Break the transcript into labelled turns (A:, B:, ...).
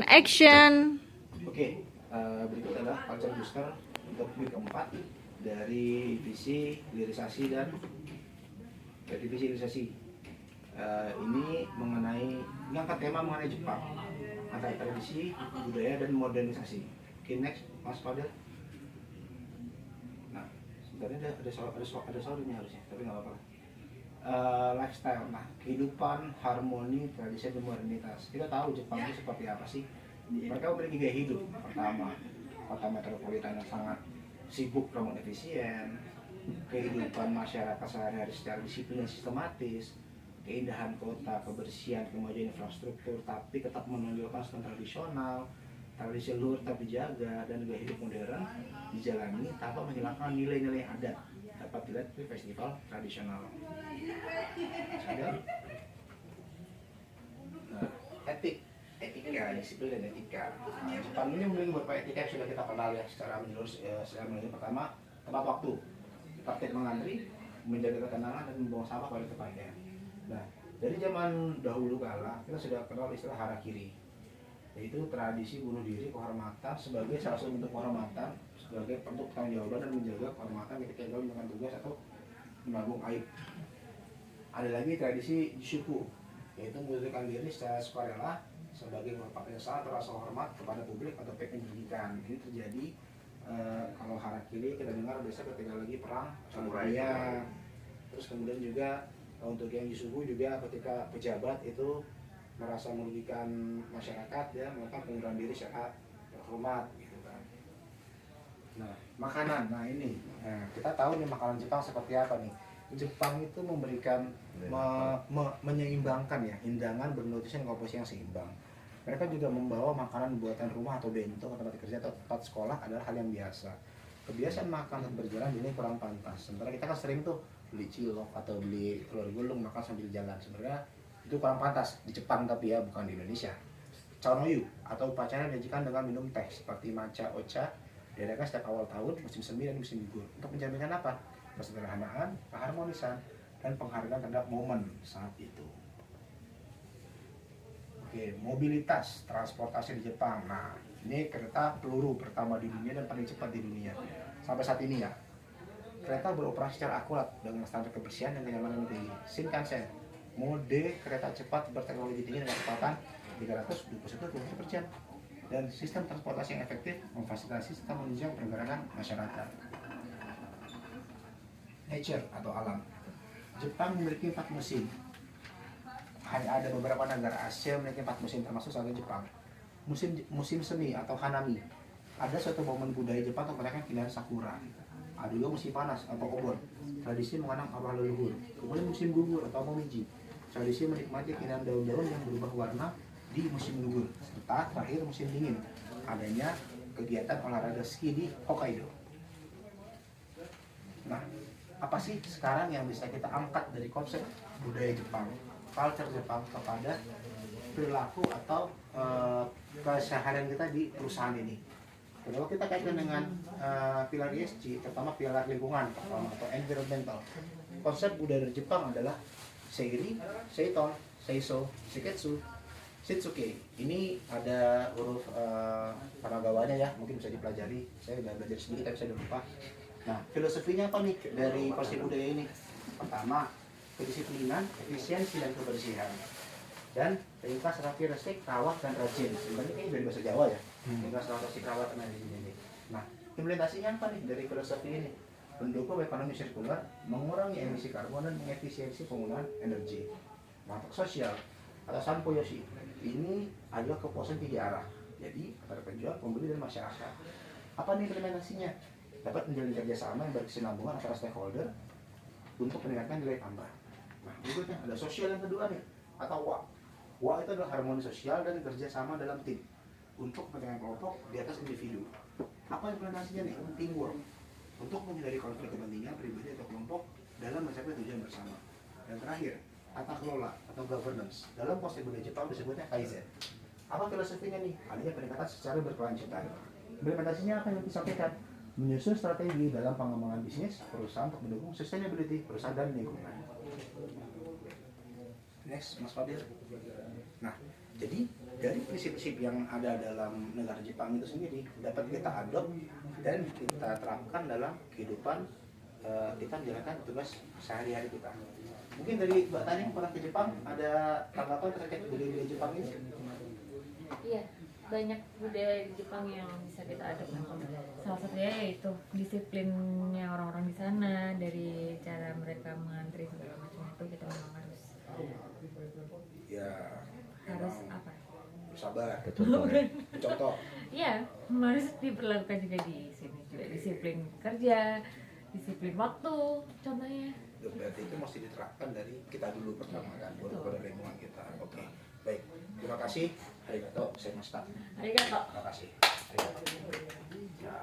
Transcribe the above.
A: and action.
B: Oke, berikut adalah culture booster untuk week keempat dari divisi hilirisasi dan ini mengangkat tema mengenai Jepang, antara tradisi, budaya dan modernisasi. Oke, next, Mas Fadil. Nah, sebenarnya ada sorry-nya harusnya, tapi nggak apa-apa. Lifestyle, nah kehidupan, harmoni, tradisi dan modernitas. Kita tahu Jepang itu seperti apa sih? Mereka memiliki gaya hidup. Pertama, kota metropolitan yang sangat sibuk namun efisien, kehidupan masyarakat sehari-hari secara disiplin dan sistematis, keindahan kota, kebersihan, kemajuan infrastruktur, tapi tetap menonjolkan sistem tradisional, tradisi luhur tetap dijaga, dan gaya hidup modern dijalani tanpa menghilangkan nilai-nilai adat. Dapat dilihat di festival tradisional. Nah, etika, disiplin dan etika. Nah, Jepang ini memiliki beberapa etika yang sudah kita kenal ya secara menyeluruh. Pertama, tepat waktu, tertib mengantri, menjaga ketenangan dan membuang sampah pada tempatnya. Nah, dari zaman dahulu kala kita sudah kenal istilah harakiri, yaitu tradisi bunuh diri kehormatan sebagai salah satu bentuk kehormatan, sebagai bentuk pertanggungjawaban dan menjaga kehormatan ketika gagal melakukan tugas atau menanggung aib. Ada lagi tradisi Jishuku, yaitu mengundurkan diri secara sukarela sebagai merupakan kesalahan atau rasa hormat kepada publik atau pihak yang dirugikan. Ini terjadi kalau harakiri kita dengar biasa ketika lagi perang samurai. Terus kemudian juga untuk yang Jishuku juga ketika pejabat itu merasa merugikan masyarakat, ya melakukan pengunduran diri secara terhormat gitu kan. Nah, makanan, nah ini kita tahu nih makanan Jepang seperti apa nih. Jepang itu memberikan menyeimbangkan ya, hidangan bernutrisi dan komposisi yang seimbang. Mereka juga membawa makanan buatan rumah atau bento ke tempat kerja atau tempat sekolah adalah hal yang biasa. Kebiasaan makan dan berjalan ini kurang pantas. Sementara kita kan sering tuh beli cilok atau beli telur gulung makan sambil jalan. Sebenarnya itu kurang pantas di Jepang, tapi ya bukan di Indonesia. Chonoyu atau upacara disajikan dengan minum teh seperti matcha, ocha diadakan setiap awal tahun, musim semi dan musim gugur. Untuk menjaminkan apa? Kesederhanaan, keharmonisan, dan penghargaan terhadap momen saat itu. Oke, mobilitas transportasi di Jepang. Nah, ini kereta peluru pertama di dunia dan paling cepat di dunia sampai saat ini ya. Kereta beroperasi secara akurat dengan standar kebersihan dan kenyamanan tinggi. Shinkansen, mode kereta cepat berteknologi tinggi dengan kecepatan 321 km/jam dan sistem transportasi yang efektif memfasilitasi serta menunjang pergerakan masyarakat. Nature atau alam. Jepang memiliki 4 musim. Hanya ada beberapa negara Asia memiliki 4 musim, termasuk salah satu Jepang. Musim semi atau hanami. Ada suatu momen budaya Jepang untuk merayakan keindahan sakura. Ada juga musim panas atau obon, tradisi mengenang arwah leluhur. Kemudian musim gugur atau momiji, tradisi menikmati keindahan daun-daun yang berubah warna di musim gugur. Serta terakhir musim dingin, adanya kegiatan olahraga ski di Hokkaido. Nah, apa sih sekarang yang bisa kita angkat dari konsep budaya Jepang, culture Jepang kepada perilaku atau keseharian kita di perusahaan ini? Kalau kita kaitkan dengan pilar ESG, terutama pilar lingkungan atau environmental, konsep budaya dari Jepang adalah seiri, seiton, seiso, shiketsu, shitsuke. Ini ada huruf Kanagawanya ya, mungkin bisa dipelajari. Saya udah belajar sedikit tapi saya udah lupa. Nah, filosofinya apa nih dari konsep budaya ini? Pertama, kedisiplinan, efisiensi dan kebersihan. Dan ringkas, rapi, resik, rawat dan rajin. Sebenarnya ini dari bahasa Jawa ya. Ringkas, rapi, resik, rawat dan rajin ini. Nah, implementasinya apa nih dari filosofi ini? Mendukung ekonomi sirkular, mengurangi emisi karbon dan mengefisiensi penggunaan energi. Manfaat sosial atau sanpoyoshi. Ini adalah kepuasan 3 arah. Jadi antara penjual, pembeli dan masyarakat. Apa nih implementasinya? Dapat menjalin kerjasama yang berkesinambungan antara stakeholder untuk meningkatkan nilai tambah. Nah, berikutnya ada sosial yang kedua nih, atau WA. WA itu adalah harmoni sosial dan kerjasama dalam tim untuk kepentingan kelompok di atas individu. Apa implementasinya nih? Teamwork untuk menghindari konflik kepentingan pribadi atau kelompok dalam mencapai tujuan bersama. Dan terakhir, tata kelola atau governance. Dalam konsep budaya Jepang disebutnya kaizen. Apa filosofinya nih? Adanya peningkatan secara berkelanjutan. Implementasinya apa yang disampaikan? Menyusun strategi dalam pengembangan bisnis perusahaan untuk mendukung sustainability perusahaan dan lingkungan. Next, Mas Fadil. Nah, jadi dari prinsip-prinsip yang ada dalam negara Jepang itu sendiri dapat kita adopt dan kita terapkan dalam kehidupan kita menjalankan tugas sehari-hari kita. Mungkin dari Mbak Tani yang pernah ke Jepang ada tanggapan terkait budaya Jepang ini?
A: Iya, banyak budaya di Jepang yang bisa kita adopsi. Salah satunya yaitu disiplinnya orang-orang di sana, dari cara mereka mengantri segala macam itu kita memang harus
B: Ya,
A: apa?
B: sabar.
C: Contoh ya.
B: Contoh.
A: Iya, harus diperlakukan juga di sini juga, disiplin kerja, disiplin waktu, contohnya.
B: Berarti itu mesti diterapkan dari kita dulu pertama kan, baru pada lingkungan kita. Oke, baik. Terima kasih. Arigato, saya Mas Tak.
A: Arigato.
B: Terima kasih. Arigato. Ya,